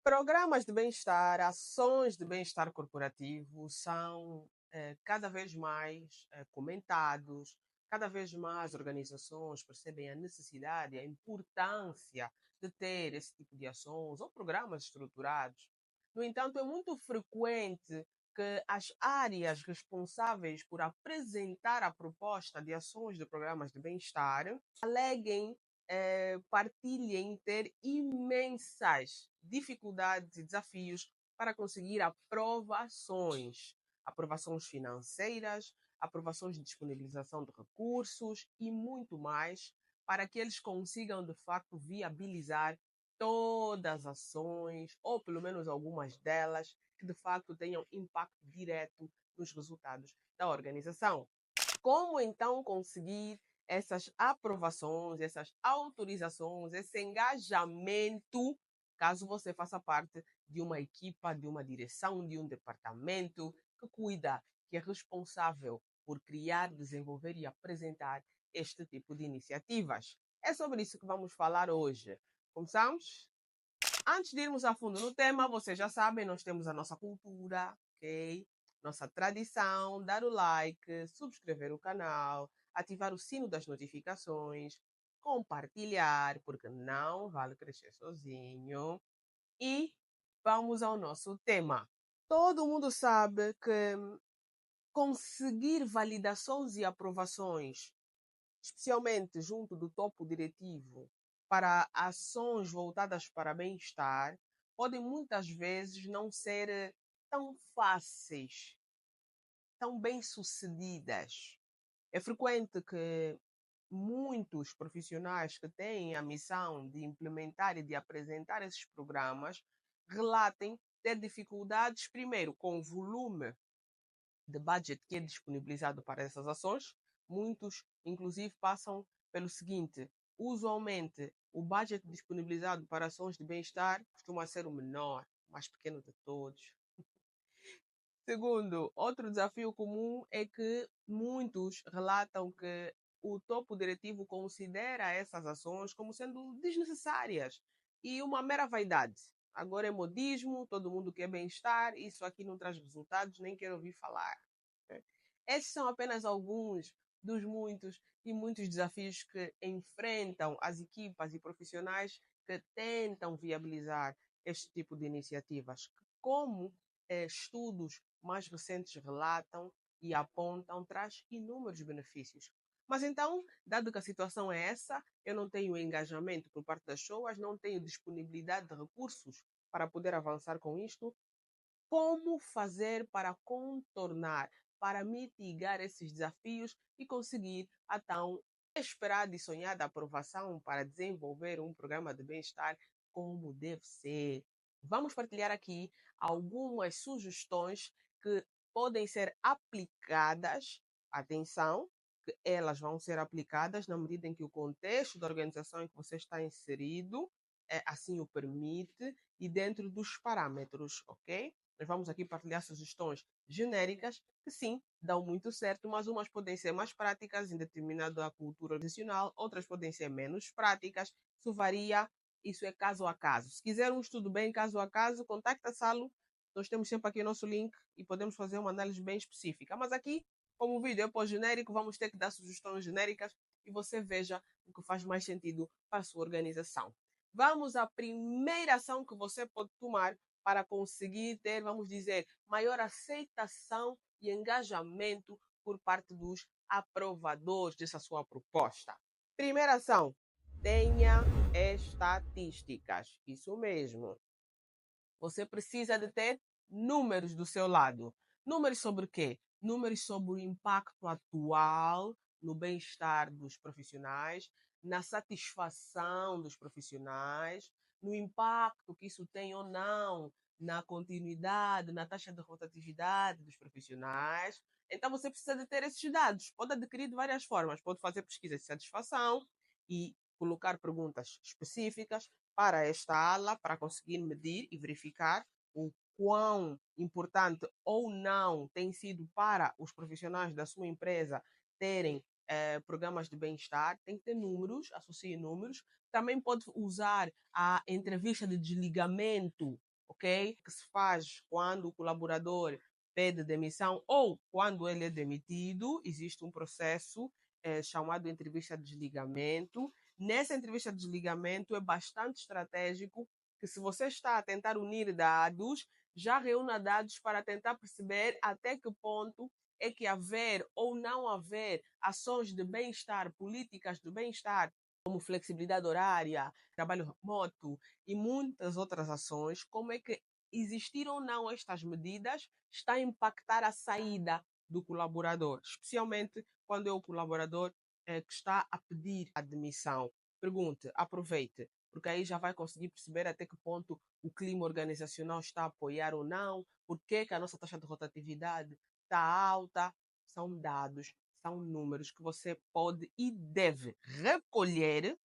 Programas de bem-estar, ações de bem-estar corporativo são cada vez mais comentados, cada vez mais organizações percebem a necessidade e a importância de ter esse tipo de ações ou programas estruturados. No entanto, é muito frequente que as áreas responsáveis por apresentar a proposta de ações de programas de bem-estar aleguem partilhem ter imensas dificuldades e desafios para conseguir aprovações financeiras, aprovações de disponibilização de recursos e muito mais, para que eles consigam de facto viabilizar todas as ações, ou pelo menos algumas delas, que de facto tenham impacto direto nos resultados da organização. Como então conseguir essas aprovações, essas autorizações, esse engajamento, caso você faça parte de uma equipa, de uma direção, de um departamento que cuida, que é responsável por criar, desenvolver e apresentar este tipo de iniciativas. É sobre isso que vamos falar hoje. Começamos? Antes de irmos a fundo no tema, vocês já sabem, nós temos a nossa cultura, ok? Nossa tradição, dar o like, subscrever o canal, ativar o sino das notificações, compartilhar, porque não vale crescer sozinho. E vamos ao nosso tema. Todo mundo sabe que conseguir validações e aprovações, especialmente junto do topo diretivo, para ações voltadas para bem-estar, podem muitas vezes não ser tão fáceis, tão bem-sucedidas. É frequente que muitos profissionais que têm a missão de implementar e de apresentar esses programas relatem ter dificuldades, primeiro, com o volume de budget que é disponibilizado para essas ações. Muitos, inclusive, passam pelo seguinte: usualmente, o budget disponibilizado para ações de bem-estar costuma ser o menor, o mais pequeno de todos. Segundo, outro desafio comum é que muitos relatam que o topo diretivo considera essas ações como sendo desnecessárias e uma mera vaidade. Agora é modismo, todo mundo quer bem-estar, isso aqui não traz resultados, nem quero ouvir falar. Esses são apenas alguns dos muitos e muitos desafios que enfrentam as equipas e profissionais que tentam viabilizar este tipo de iniciativas. Como estudos mais recentes relatam e apontam, traz inúmeros benefícios. Mas então, dado que a situação é essa, eu não tenho engajamento por parte das pessoas, não tenho disponibilidade de recursos para poder avançar com isto, como fazer para contornar, para mitigar esses desafios e conseguir a tão esperada e sonhada aprovação para desenvolver um programa de bem-estar como deve ser. Vamos partilhar aqui algumas sugestões que podem ser aplicadas. Atenção, que elas vão ser aplicadas na medida em que o contexto da organização em que você está inserido assim o permite e dentro dos parâmetros, ok? Nós vamos aqui partilhar sugestões genéricas que sim, dão muito certo, mas umas podem ser mais práticas em determinada cultura organizacional, outras podem ser menos práticas. Isso varia, isso é caso a caso. Se quiser um estudo bem caso a caso, contacta a Salo. Nós temos sempre aqui o nosso link e podemos fazer uma análise bem específica. Mas aqui, como o vídeo é pós-genérico, vamos ter que dar sugestões genéricas e você veja o que faz mais sentido para a sua organização. Vamos à primeira ação que você pode tomar para conseguir ter, vamos dizer, maior aceitação e engajamento por parte dos aprovadores dessa sua proposta. Primeira ação: tenha estatísticas. Isso mesmo. Você precisa de ter números do seu lado. Números sobre o quê? Números sobre o impacto atual no bem-estar dos profissionais, na satisfação dos profissionais, no impacto que isso tem ou não na continuidade, na taxa de rotatividade dos profissionais. Então você precisa de ter esses dados. Pode adquirir de várias formas. Pode fazer pesquisa de satisfação e colocar perguntas específicas para esta ala, para conseguir medir e verificar o quão importante ou não tem sido para os profissionais da sua empresa terem programas de bem-estar. Tem que ter números, associe números. Também pode usar a entrevista de desligamento ok? Que se faz quando o colaborador pede demissão ou quando ele é demitido, existe um processo chamado entrevista de desligamento. Nessa entrevista de desligamento é bastante estratégico que, se você está a tentar unir dados, já reúna dados para tentar perceber até que ponto é que haver ou não haver ações de bem-estar, políticas de bem-estar, como flexibilidade horária, trabalho remoto e muitas outras ações, como é que existir ou não estas medidas está a impactar a saída do colaborador, especialmente quando é o colaborador que está a pedir admissão. Pergunte, aproveite, porque aí já vai conseguir perceber até que ponto o clima organizacional está a apoiar ou não, por que a nossa taxa de rotatividade está alta. São dados, são números que você pode e deve recolher,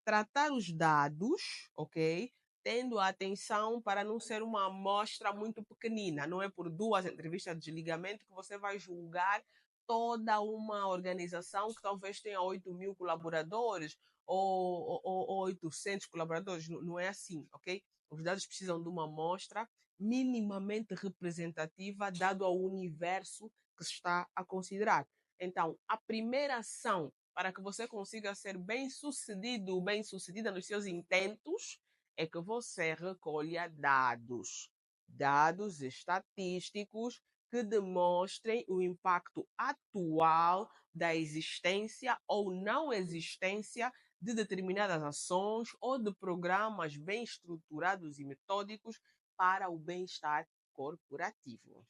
tratar os dados, ok? Tendo a atenção para não ser uma amostra muito pequenina. Não é por 2 entrevistas de desligamento que você vai julgar toda uma organização que talvez tenha 8.000 colaboradores ou 800 colaboradores. Não é assim, ok? Os dados precisam de uma amostra minimamente representativa dado ao universo que se está a considerar. Então, a primeira ação para que você consiga ser bem-sucedido, bem-sucedida nos seus intentos, é que você recolha dados estatísticos que demonstrem o impacto atual da existência ou não existência de determinadas ações ou de programas bem estruturados e metódicos para o bem-estar corporativo.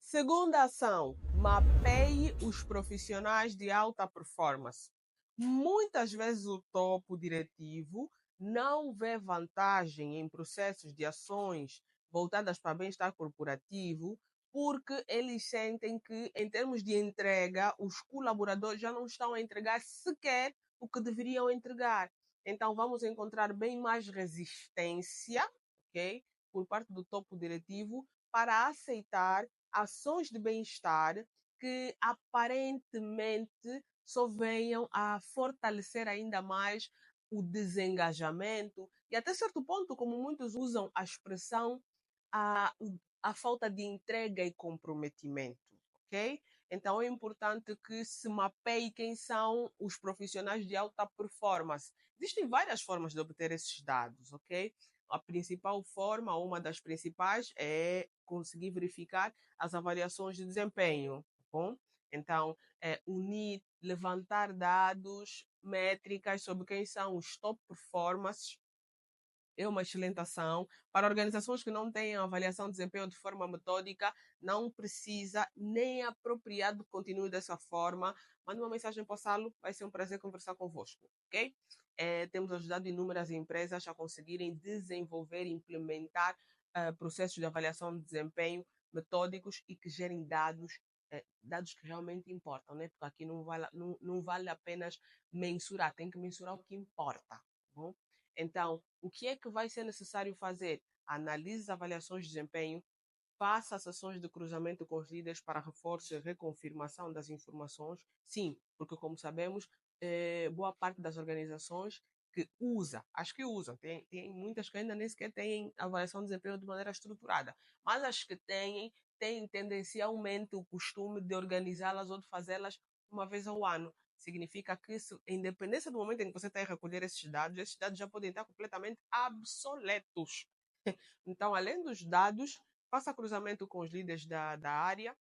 Segunda ação, mapeie os profissionais de alta performance. Muitas vezes o topo diretivo não vê vantagem em processos de ações voltadas para bem-estar corporativo, porque eles sentem que, em termos de entrega, os colaboradores já não estão a entregar sequer o que deveriam entregar. Então, vamos encontrar bem mais resistência, ok, por parte do topo diretivo para aceitar ações de bem-estar que aparentemente só venham a fortalecer ainda mais o desengajamento e, até certo ponto, como muitos usam a expressão, a, a falta de entrega e comprometimento, ok? Então é importante que se mapeie quem são os profissionais de alta performance. Existem várias formas de obter esses dados, ok? A principal forma, uma das principais, é conseguir verificar as avaliações de desempenho, tá bom? Então, unir, levantar dados, métricas sobre quem são os top performers é uma excelente ação. Para organizações que não têm avaliação de desempenho de forma metódica, não precisa nem é apropriado que continue dessa forma. Mande uma mensagem para o Salo, vai ser um prazer conversar convosco, ok? Temos ajudado inúmeras empresas a conseguirem desenvolver e implementar processos de avaliação de desempenho metódicos e que gerem dados que realmente importam, né? Porque aqui não vale apenas mensurar, tem que mensurar o que importa, tá bom? Então, o que é que vai ser necessário fazer? Analise as avaliações de desempenho, faça sessões de cruzamento com os líderes para reforço e reconfirmação das informações. Sim, porque, como sabemos, boa parte das organizações que acho que usam, tem muitas que ainda nem sequer têm avaliação de desempenho de maneira estruturada, mas as que têm tendencialmente o costume de organizá-las ou de fazê-las uma vez ao ano. Significa que, independência do momento em que você está a recolher esses dados já podem estar completamente obsoletos. Então, além dos dados, faça cruzamento com os líderes da área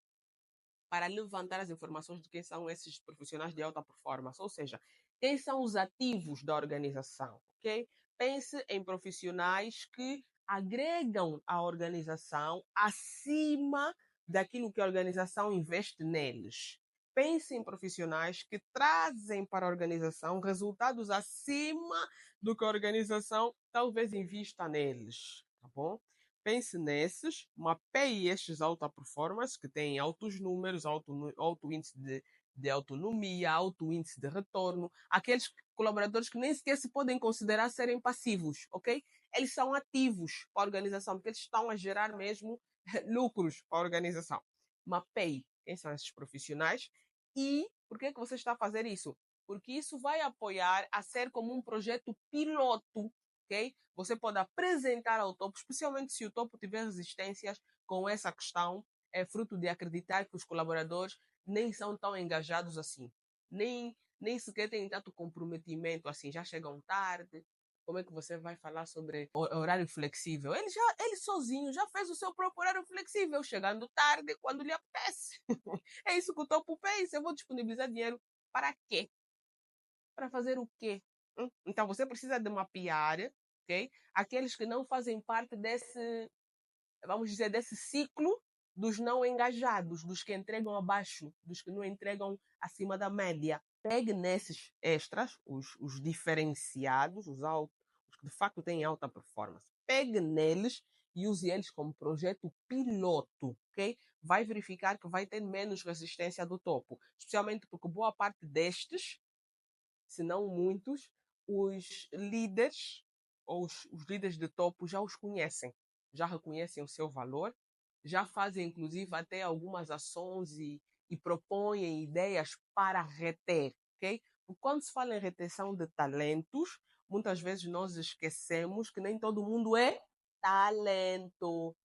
para levantar as informações de quem são esses profissionais de alta performance, ou seja, quem são os ativos da organização, ok? Pense em profissionais que agregam a organização acima daquilo que a organização investe neles. Pense em profissionais que trazem para a organização resultados acima do que a organização talvez invista neles, tá bom? Pense nesses, mapeie estes alta performance que têm altos números, alto índice de autonomia, alto índice de retorno, aqueles colaboradores que nem sequer se podem considerar serem passivos, ok? Eles são ativos para a organização, porque eles estão a gerar mesmo lucros para a organização. Mapeie quem são esses profissionais e por que você está a fazer isso? Porque isso vai apoiar a ser como um projeto piloto ok? Você pode apresentar ao topo, especialmente se o topo tiver resistências com essa questão, é fruto de acreditar que os colaboradores nem são tão engajados assim, nem sequer têm tanto comprometimento assim, já chegam tarde. Como é que você vai falar sobre horário flexível? Ele sozinho já fez o seu próprio horário flexível, chegando tarde quando lhe apetece. É isso que o topo pensa. Eu vou disponibilizar dinheiro para quê? Para fazer o quê? Então você precisa de mapear, ok? Aqueles que não fazem parte desse, vamos dizer, desse ciclo dos não engajados, dos que entregam abaixo, dos que não entregam acima da média. Pegue nesses extras, os diferenciados, os que de facto têm alta performance. Pegue neles e use eles como projeto piloto, ok? Vai verificar que vai ter menos resistência do topo, especialmente porque boa parte destes, se não muitos, os líderes ou os líderes de topo já os conhecem, já reconhecem o seu valor, já fazem inclusive até algumas ações e propõem ideias para reter, ok? Porque quando se fala em retenção de talentos, muitas vezes nós esquecemos que nem todo mundo é talento.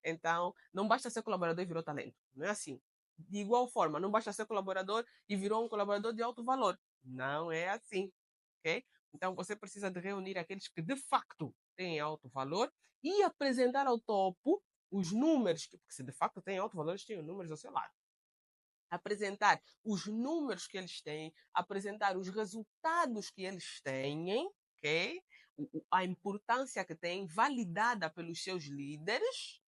Então, não basta ser colaborador e virou talento. Não é assim. De igual forma, não basta ser colaborador e virou um colaborador de alto valor. Não é assim, ok? Então você precisa de reunir aqueles que de facto têm alto valor e apresentar ao topo os números, porque se de facto têm alto valor, eles têm os números ao seu lado. Apresentar os números que eles têm, apresentar os resultados que eles têm, ok? A importância que têm, validada pelos seus líderes.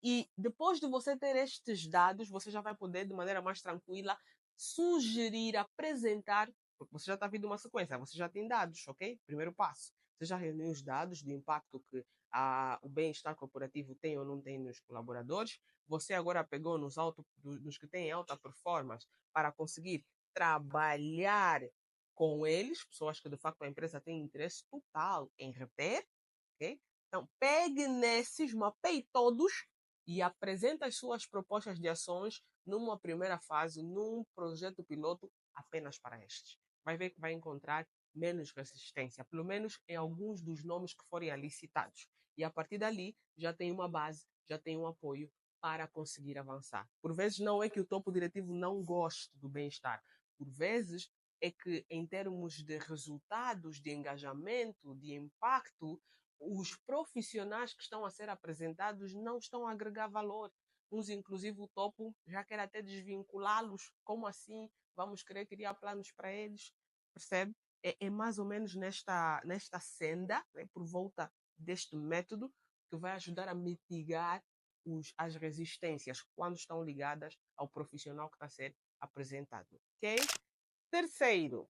E depois de você ter estes dados, você já vai poder, de maneira mais tranquila, sugerir, apresentar, porque você já está vindo uma sequência, você já tem dados, ok? Primeiro passo. Você já reuniu os dados do impacto que o bem-estar corporativo tem ou não tem nos colaboradores. Você agora pegou nos que têm alta performance para conseguir trabalhar com eles, pessoas que de facto a empresa tem interesse total em reter, ok? Então, pegue nesses, mapeie todos e apresente as suas propostas de ações numa primeira fase, num projeto piloto apenas para estes. Vai ver que vai encontrar menos resistência, pelo menos em alguns dos nomes que forem ali citados. E a partir dali já tem uma base, já tem um apoio para conseguir avançar. Por vezes não é que o topo diretivo não goste do bem-estar, por vezes é que em termos de resultados, de engajamento, de impacto, os profissionais que estão a ser apresentados não estão a agregar valor. Uns, inclusive, o topo já quer até desvinculá-los. Como assim? Vamos querer criar planos para eles? Percebe? É mais ou menos nesta senda, né, por volta deste método, que vai ajudar a mitigar as resistências quando estão ligadas ao profissional que está a ser apresentado. Ok? Terceiro,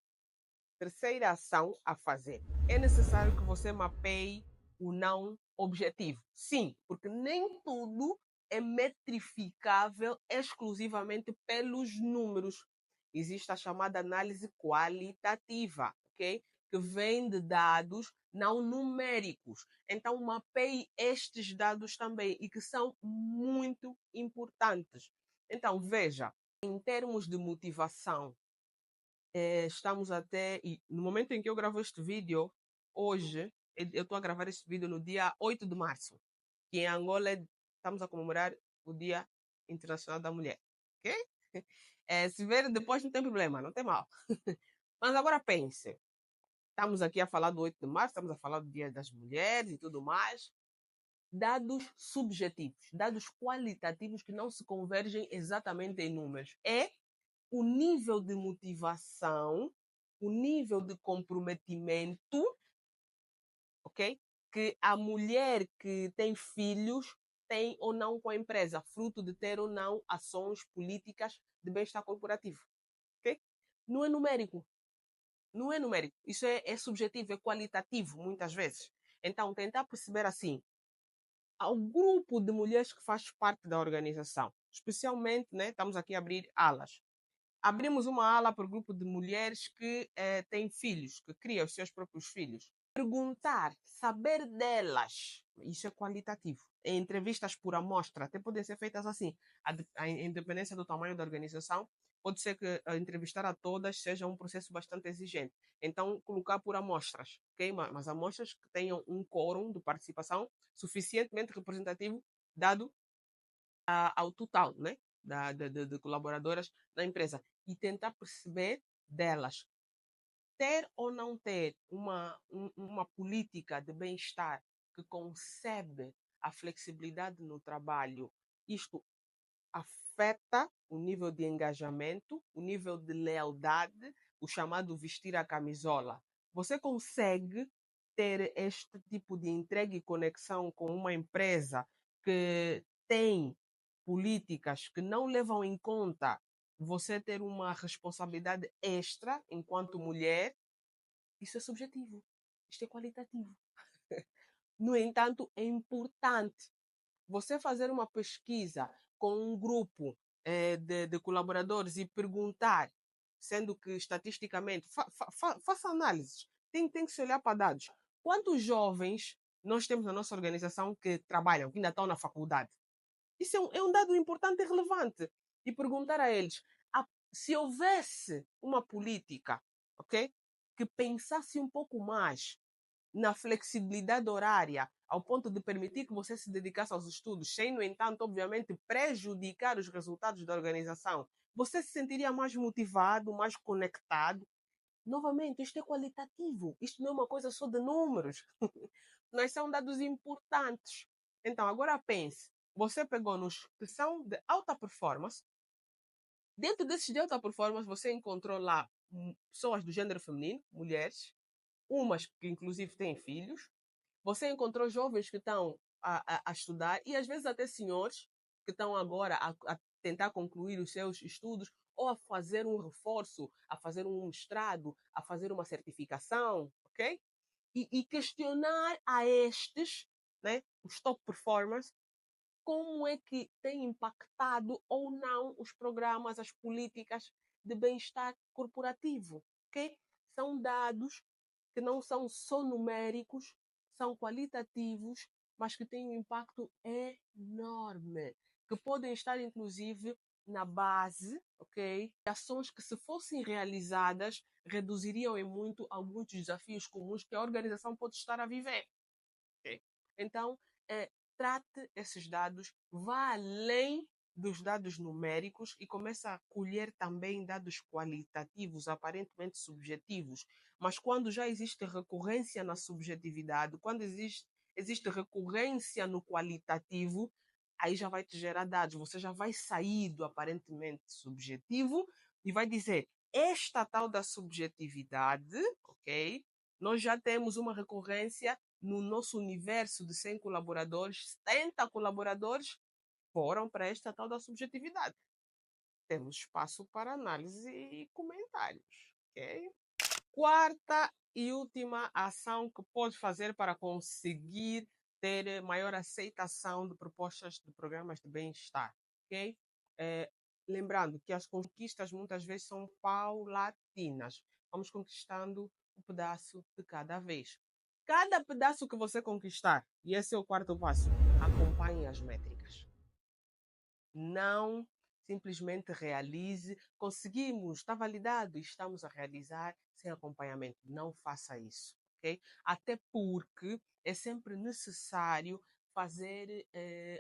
terceira ação a fazer. É necessário que você mapeie o não objetivo. Sim, porque nem tudo é metrificável exclusivamente pelos números. Existe a chamada análise qualitativa, ok? Que vem de dados não numéricos. Então, mapeie estes dados também e que são muito importantes. Então, veja, em termos de motivação, estamos até. E no momento em que eu gravo este vídeo, hoje, eu estou a gravar este vídeo no dia 8 de março, que em Angola estamos a comemorar o Dia Internacional da Mulher. Ok? Se ver depois não tem problema, não tem mal. Mas agora pense. Estamos aqui a falar do 8 de março, estamos a falar do Dia das Mulheres e tudo mais. Dados subjetivos, dados qualitativos que não se convergem exatamente em números. É o nível de motivação, o nível de comprometimento, ok? Que a mulher que tem filhos tem ou não com a empresa, fruto de ter ou não ações políticas de bem-estar corporativo, ok? Não é numérico, não é numérico. Isso é subjetivo, é qualitativo, muitas vezes. Então, tentar perceber assim, ao grupo de mulheres que faz parte da organização, especialmente, né, estamos aqui a abrir alas. Abrimos uma ala para o grupo de mulheres que têm filhos, que criam os seus próprios filhos. perguntar, saber delas, isso é qualitativo. Em entrevistas por amostra, até podem ser feitas assim, a independência do tamanho da organização, pode ser que entrevistar a todas seja um processo bastante exigente. Então, colocar por amostras, ok? Mas amostras que tenham um quórum de participação suficientemente representativo, dado ao total, né? De colaboradoras da empresa. E tentar perceber delas ter ou não ter uma política de bem-estar que concebe a flexibilidade no trabalho, isto afeta o nível de engajamento, o nível de lealdade, o chamado vestir a camisola. Você consegue ter este tipo de entrega e conexão com uma empresa que tem políticas que não levam em conta você ter uma responsabilidade extra enquanto mulher? Isso é subjetivo. Isto é qualitativo. No entanto, é importante você fazer uma pesquisa com um grupo de colaboradores e perguntar, sendo que estatisticamente, faça análises. Tem que se olhar para dados. Quantos jovens nós temos na nossa organização que trabalham, que ainda estão na faculdade? Isso é um dado importante e relevante. E perguntar a eles, se houvesse uma política, ok? Que pensasse um pouco mais na flexibilidade horária, ao ponto de permitir que você se dedicasse aos estudos, sem, no entanto, obviamente, prejudicar os resultados da organização, você se sentiria mais motivado, mais conectado. Novamente, isto é qualitativo, isto não é uma coisa só de números, mas são dados importantes. Então, agora pense, você pegou nos que são de alta performance, dentro desses de alta performance, você encontrou lá pessoas do gênero feminino, mulheres, umas que inclusive têm filhos. Você encontrou jovens que estão a estudar e às vezes até senhores que estão agora a tentar concluir os seus estudos ou a fazer um reforço, a fazer um mestrado, a fazer uma certificação, ok? E questionar a estes, né, os top performers, como é que tem impactado ou não os programas, as políticas de bem-estar corporativo, ok? São dados que não são só numéricos, são qualitativos, mas que têm um impacto enorme, que podem estar inclusive na base, ok? De ações que, se fossem realizadas, reduziriam em muito alguns desafios comuns que a organização pode estar a viver. Okay? Então, trate esses dados, vá além dos dados numéricos e comece a colher também dados qualitativos, aparentemente subjetivos. Mas quando já existe recorrência na subjetividade, quando existe recorrência no qualitativo, aí já vai te gerar dados. Você já vai sair do aparentemente subjetivo e vai dizer, esta tal da subjetividade, ok? Nós já temos uma recorrência no nosso universo de 100 colaboradores, 70 colaboradores foram para esta tal da subjetividade. Temos espaço para análise e comentários. Okay? Quarta e última ação que pode fazer para conseguir ter maior aceitação de propostas de programas de bem-estar. Okay? Lembrando que as conquistas muitas vezes são paulatinas. Vamos conquistando um pedaço de cada vez. Cada pedaço que você conquistar, e esse é o quarto passo, acompanhe as métricas. Não simplesmente realize, conseguimos, está validado, estamos a realizar sem acompanhamento. Não faça isso, ok? Até porque é sempre necessário fazer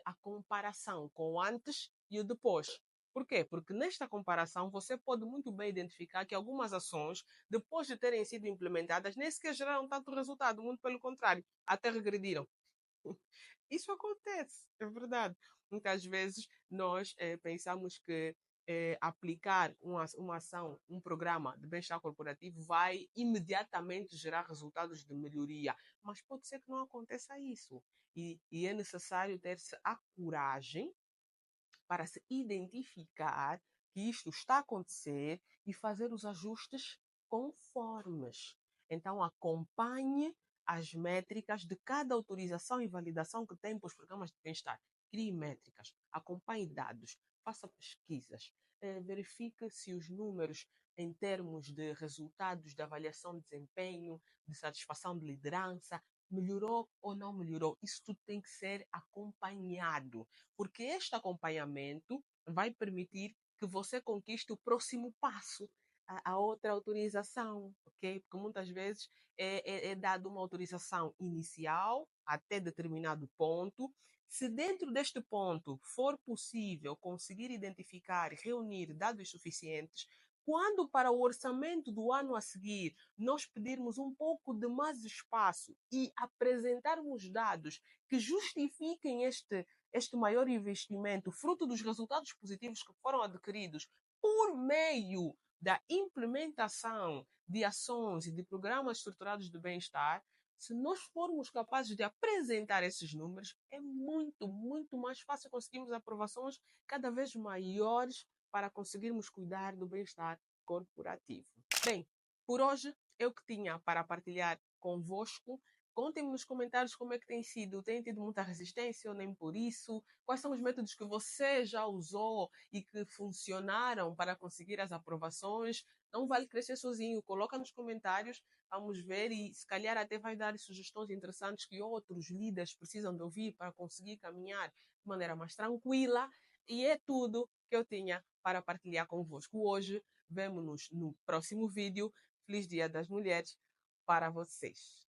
a comparação com o antes e o depois. Por quê? Porque nesta comparação você pode muito bem identificar que algumas ações, depois de terem sido implementadas, nem sequer geraram tanto resultado, muito pelo contrário, até regrediram. Isso acontece, é verdade. Muitas vezes nós pensamos que aplicar uma ação, um programa de bem-estar corporativo vai imediatamente gerar resultados de melhoria, mas pode ser que não aconteça isso. E é necessário ter-se a coragem para se identificar que isto está a acontecer e fazer os ajustes conformes. Então, acompanhe as métricas de cada autorização e validação que tem para os programas de bem-estar. Crie métricas, acompanhe dados, faça pesquisas, verifique se os números em termos de resultados de avaliação de desempenho, de satisfação de liderança, melhorou ou não melhorou? Isso tudo tem que ser acompanhado, porque este acompanhamento vai permitir que você conquiste o próximo passo, a outra autorização, ok? Porque muitas vezes é dada uma autorização inicial até determinado ponto. Se dentro deste ponto for possível conseguir identificar e reunir dados suficientes, quando para o orçamento do ano a seguir nós pedirmos um pouco de mais espaço e apresentarmos dados que justifiquem este maior investimento, fruto dos resultados positivos que foram adquiridos por meio da implementação de ações e de programas estruturados de bem-estar, se nós formos capazes de apresentar esses números, é muito, muito mais fácil conseguirmos aprovações cada vez maiores para conseguirmos cuidar do bem-estar corporativo. Bem, por hoje eu que tinha para partilhar convosco. Contem-me nos comentários como é que tem sido. Tem tido muita resistência ou nem por isso? Quais são os métodos que você já usou e que funcionaram para conseguir as aprovações? Não vale crescer sozinho. Coloca nos comentários, vamos ver e se calhar até vai dar sugestões interessantes que outros líderes precisam de ouvir para conseguir caminhar de maneira mais tranquila. E é tudo que eu tinha para partilhar convosco hoje. Vemo-nos no próximo vídeo. Feliz Dia das Mulheres para vocês.